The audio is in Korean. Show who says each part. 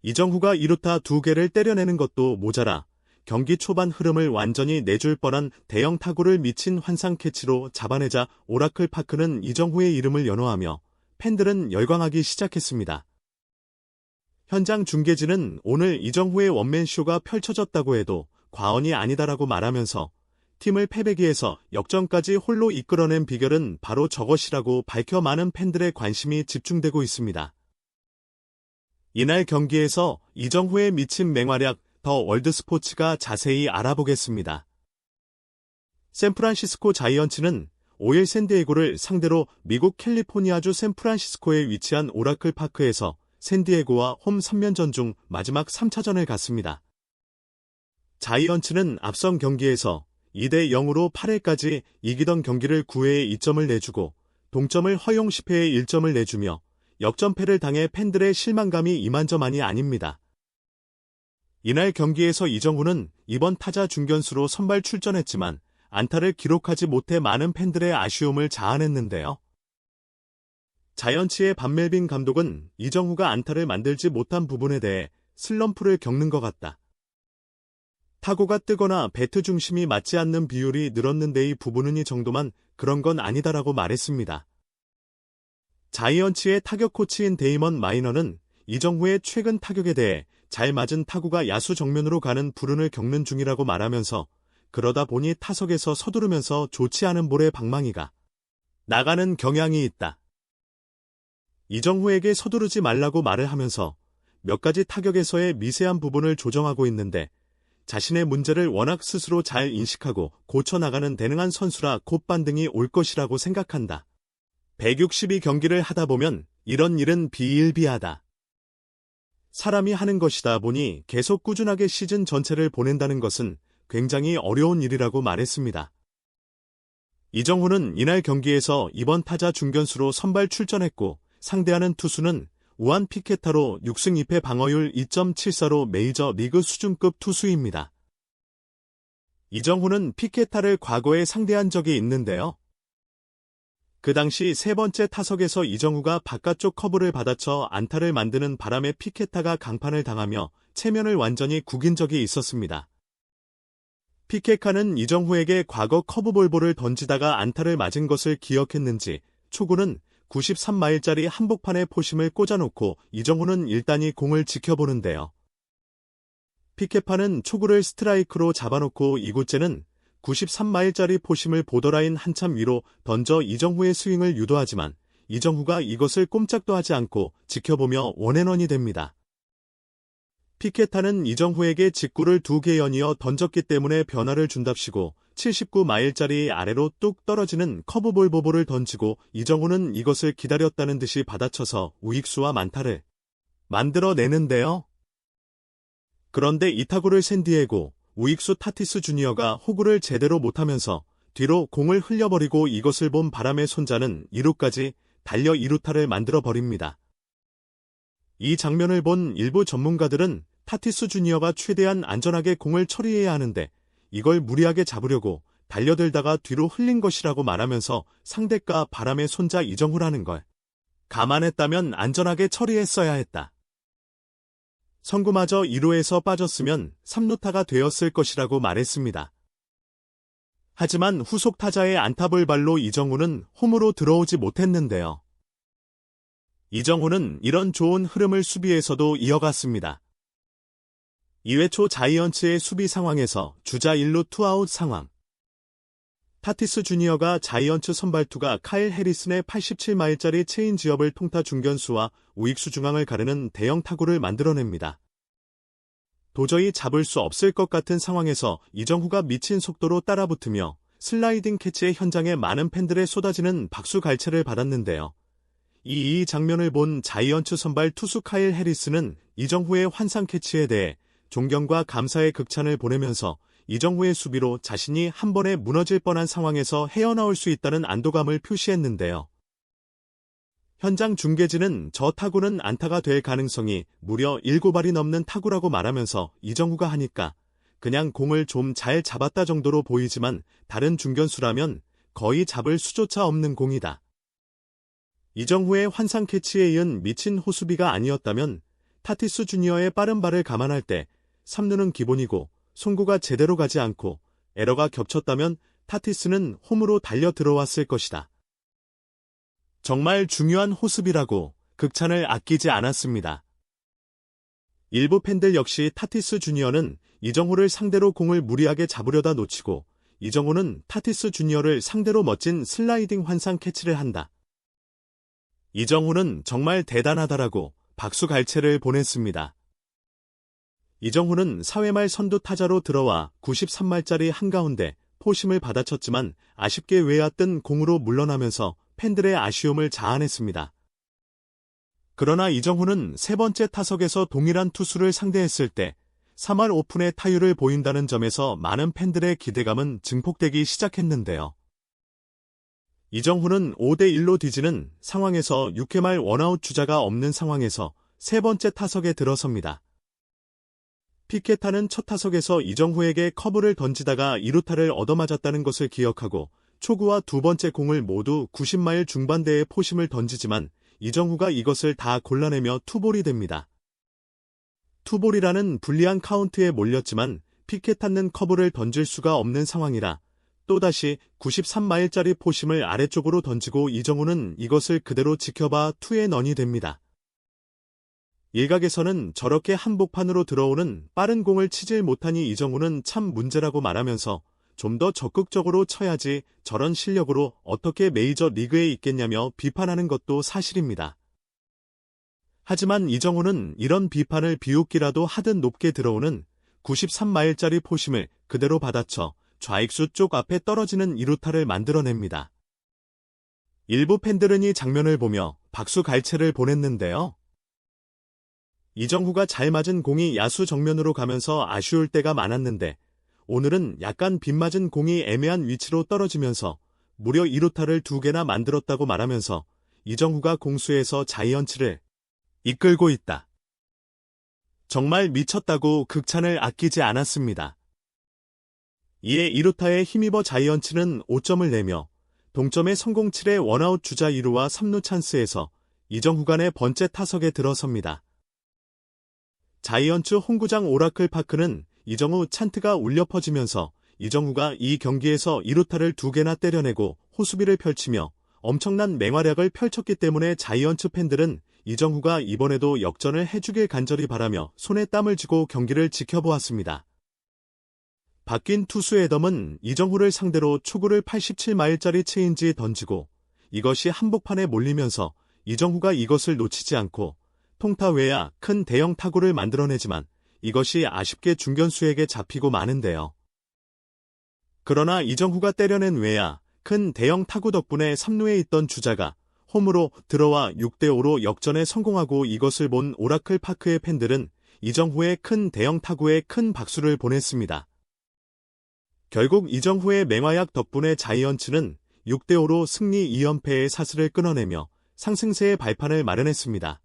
Speaker 1: 이정후가 2루타 2개를 때려내는 것도 모자라 경기 초반 흐름을 완전히 내줄 뻔한 대형 타구를 미친 환상 캐치로 잡아내자 오라클 파크는 이정후의 이름을 연호하며 팬들은 열광하기 시작했습니다. 현장 중계진은 오늘 이정후의 원맨쇼가 펼쳐졌다고 해도 과언이 아니다라고 말하면서 팀을 패배기에서 역전까지 홀로 이끌어낸 비결은 바로 저것이라고 밝혀 많은 팬들의 관심이 집중되고 있습니다. 이날 경기에서 이정후의 미친 맹활약 더 월드스포츠가 자세히 알아보겠습니다. 샌프란시스코 자이언츠는 5일 샌디에고를 상대로 미국 캘리포니아주 샌프란시스코에 위치한 오라클 파크에서 샌디에고와 홈 3연전 중 마지막 3차전을 갔습니다. 자이언츠는 앞선 경기에서 2대0으로 8회까지 이기던 경기를 9회에 2점을 내주고 동점을 허용 10회에 1점을 내주며 역전패를 당해 팬들의 실망감이 이만저만이 아닙니다. 이날 경기에서 이정후는 이번 타자 중견수로 선발 출전했지만 안타를 기록하지 못해 많은 팬들의 아쉬움을 자아냈는데요. 자이언츠의 반멜빈 감독은 이정후가 안타를 만들지 못한 부분에 대해 슬럼프를 겪는 것 같다. 타구가 뜨거나 배트 중심이 맞지 않는 비율이 늘었는데 이 부분은 이 정도만 그런 건 아니다라고 말했습니다. 자이언츠의 타격 코치인 데이먼 마이너는 이정후의 최근 타격에 대해 잘 맞은 타구가 야수 정면으로 가는 불운을 겪는 중이라고 말하면서 그러다 보니 타석에서 서두르면서 좋지 않은 볼의 방망이가 나가는 경향이 있다. 이정후에게 서두르지 말라고 말을 하면서 몇 가지 타격에서의 미세한 부분을 조정하고 있는데 자신의 문제를 워낙 스스로 잘 인식하고 고쳐나가는 대능한 선수라 곧 반등이 올 것이라고 생각한다. 162경기를 하다 보면 이런 일은 비일비하다. 사람이 하는 것이다 보니 계속 꾸준하게 시즌 전체를 보낸다는 것은 굉장히 어려운 일이라고 말했습니다. 이정후는 이날 경기에서 이번 타자 중견수로 선발 출전했고 상대하는 투수는 우한 피케타로 6승 2패 방어율 2.74로 메이저 리그 수준급 투수입니다. 이정후는 피케타를 과거에 상대한 적이 있는데요. 그 당시 세 번째 타석에서 이정후가 바깥쪽 커브를 받아쳐 안타를 만드는 바람에 피케타가 강판을 당하며 체면을 완전히 구긴 적이 있었습니다. 피케타는 이정후에게 과거 커브볼볼을 던지다가 안타를 맞은 것을 기억했는지 초구는 93마일짜리 한복판에 포심을 꽂아놓고 이정후는 일단이 공을 지켜보는데요. 피케타는 초구를 스트라이크로 잡아놓고 이구째는 93마일짜리 포심을 보더라인 한참 위로 던져 이정후의 스윙을 유도하지만 이정후가 이것을 꼼짝도 하지 않고 지켜보며 원앤원이 됩니다. 피케타는 이정후에게 직구를 2개 연이어 던졌기 때문에 변화를 준답시고 79마일짜리 아래로 뚝 떨어지는 커브볼 보볼을 던지고 이정후는 이것을 기다렸다는 듯이 받아쳐서 우익수와 만타를 만들어내는데요. 그런데 이 타구를 샌디에고 우익수 타티스 주니어가 호구를 제대로 못하면서 뒤로 공을 흘려버리고 이것을 본 바람의 손자는 2루까지 달려 2루타를 만들어버립니다. 이 장면을 본 일부 전문가들은 타티스 주니어가 최대한 안전하게 공을 처리해야 하는데 이걸 무리하게 잡으려고 달려들다가 뒤로 흘린 것이라고 말하면서 상대가 바람의 손자 이정후라는 걸 감안했다면 안전하게 처리했어야 했다. 선구마저 2루에서 빠졌으면 3루타가 되었을 것이라고 말했습니다. 하지만 후속 타자의 안타볼 발로 이정후는 홈으로 들어오지 못했는데요. 이정후는 이런 좋은 흐름을 수비에서도 이어갔습니다. 2회 초 자이언츠의 수비 상황에서 주자 1루 투아웃 상황. 타티스 주니어가 자이언츠 선발투가 카일 해리슨의 87마일짜리 체인지업을 통타 중견수와 우익수 중앙을 가르는 대형 타구를 만들어냅니다. 도저히 잡을 수 없을 것 같은 상황에서 이정후가 미친 속도로 따라붙으며 슬라이딩 캐치의 현장에 많은 팬들의 쏟아지는 박수 갈채를 받았는데요. 이 장면을 본 자이언츠 선발 투수 카일 해리슨은 이정후의 환상 캐치에 대해 존경과 감사의 극찬을 보내면서 이정후의 수비로 자신이 한 번에 무너질 뻔한 상황에서 헤어나올 수 있다는 안도감을 표시했는데요. 현장 중계진은 저 타구는 안타가 될 가능성이 무려 7발이 넘는 타구라고 말하면서 이정후가 하니까 그냥 공을 좀 잘 잡았다 정도로 보이지만 다른 중견수라면 거의 잡을 수조차 없는 공이다. 이정후의 환상 캐치에 이은 미친 호수비가 아니었다면 타티스 주니어의 빠른 발을 감안할 때 3루는 기본이고 송구가 제대로 가지 않고 에러가 겹쳤다면 타티스는 홈으로 달려 들어왔을 것이다. 정말 중요한 호습이라고 극찬을 아끼지 않았습니다. 일부 팬들 역시 타티스 주니어는 이정후를 상대로 공을 무리하게 잡으려다 놓치고 이정후는 타티스 주니어를 상대로 멋진 슬라이딩 환상 캐치를 한다. 이정후는 정말 대단하다라고 박수갈채를 보냈습니다. 이정후는 4회 말 선두 타자로 들어와 93말짜리 한가운데 포심을 받아쳤지만 아쉽게 외야 뜬 공으로 물러나면서 팬들의 아쉬움을 자아냈습니다. 그러나 이정후는 세 번째 타석에서 동일한 투수를 상대했을 때 3할 오픈의 타율을 보인다는 점에서 많은 팬들의 기대감은 증폭되기 시작했는데요. 이정후는 5대1로 뒤지는 상황에서 6회 말 원아웃 주자가 없는 상황에서 세 번째 타석에 들어섭니다. 피케타는 첫 타석에서 이정후에게 커브를 던지다가 2루타를 얻어맞았다는 것을 기억하고 초구와 두 번째 공을 모두 90마일 중반대의 포심을 던지지만 이정후가 이것을 다 골라내며 투볼이 됩니다. 투볼이라는 불리한 카운트에 몰렸지만 피케타는 커브를 던질 수가 없는 상황이라 또다시 93마일짜리 포심을 아래쪽으로 던지고 이정후는 이것을 그대로 지켜봐 투앤런이 됩니다. 일각에서는 저렇게 한복판으로 들어오는 빠른 공을 치질 못하니 이정후는 참 문제라고 말하면서 좀 더 적극적으로 쳐야지 저런 실력으로 어떻게 메이저 리그에 있겠냐며 비판하는 것도 사실입니다. 하지만 이정후는 이런 비판을 비웃기라도 하듯 높게 들어오는 93마일짜리 포심을 그대로 받아쳐 좌익수 쪽 앞에 떨어지는 2루타를 만들어냅니다. 일부 팬들은 이 장면을 보며 박수갈채를 보냈는데요. 이정후가 잘 맞은 공이 야수 정면으로 가면서 아쉬울 때가 많았는데 오늘은 약간 빗맞은 공이 애매한 위치로 떨어지면서 무려 2루타를 2개나 만들었다고 말하면서 이정후가 공수에서 자이언츠를 이끌고 있다. 정말 미쳤다고 극찬을 아끼지 않았습니다. 이에 2루타에 힘입어 자이언츠는 5점을 내며 동점의 성공 7회 원아웃 주자 2루와 3루 찬스에서 이정후 간의 번째 타석에 들어섭니다. 자이언츠 홈구장 오라클 파크는 이정후 찬트가 울려 퍼지면서 이정후가 이 경기에서 2루타를 2개나 때려내고 호수비를 펼치며 엄청난 맹활약을 펼쳤기 때문에 자이언츠 팬들은 이정후가 이번에도 역전을 해주길 간절히 바라며 손에 땀을 쥐고 경기를 지켜보았습니다. 바뀐 투수 애덤은 이정후를 상대로 초구를 87마일짜리 체인지 던지고 이것이 한복판에 몰리면서 이정후가 이것을 놓치지 않고 통타 외야 큰 대형 타구를 만들어내지만 이것이 아쉽게 중견수에게 잡히고 마는데요. 그러나 이정후가 때려낸 외야 큰 대형 타구 덕분에 3루에 있던 주자가 홈으로 들어와 6대5로 역전에 성공하고 이것을 본 오라클 파크의 팬들은 이정후의 큰 대형 타구에 큰 박수를 보냈습니다. 결국 이정후의 맹활약 덕분에 자이언츠는 6대5로 승리 2연패의 사슬을 끊어내며 상승세의 발판을 마련했습니다.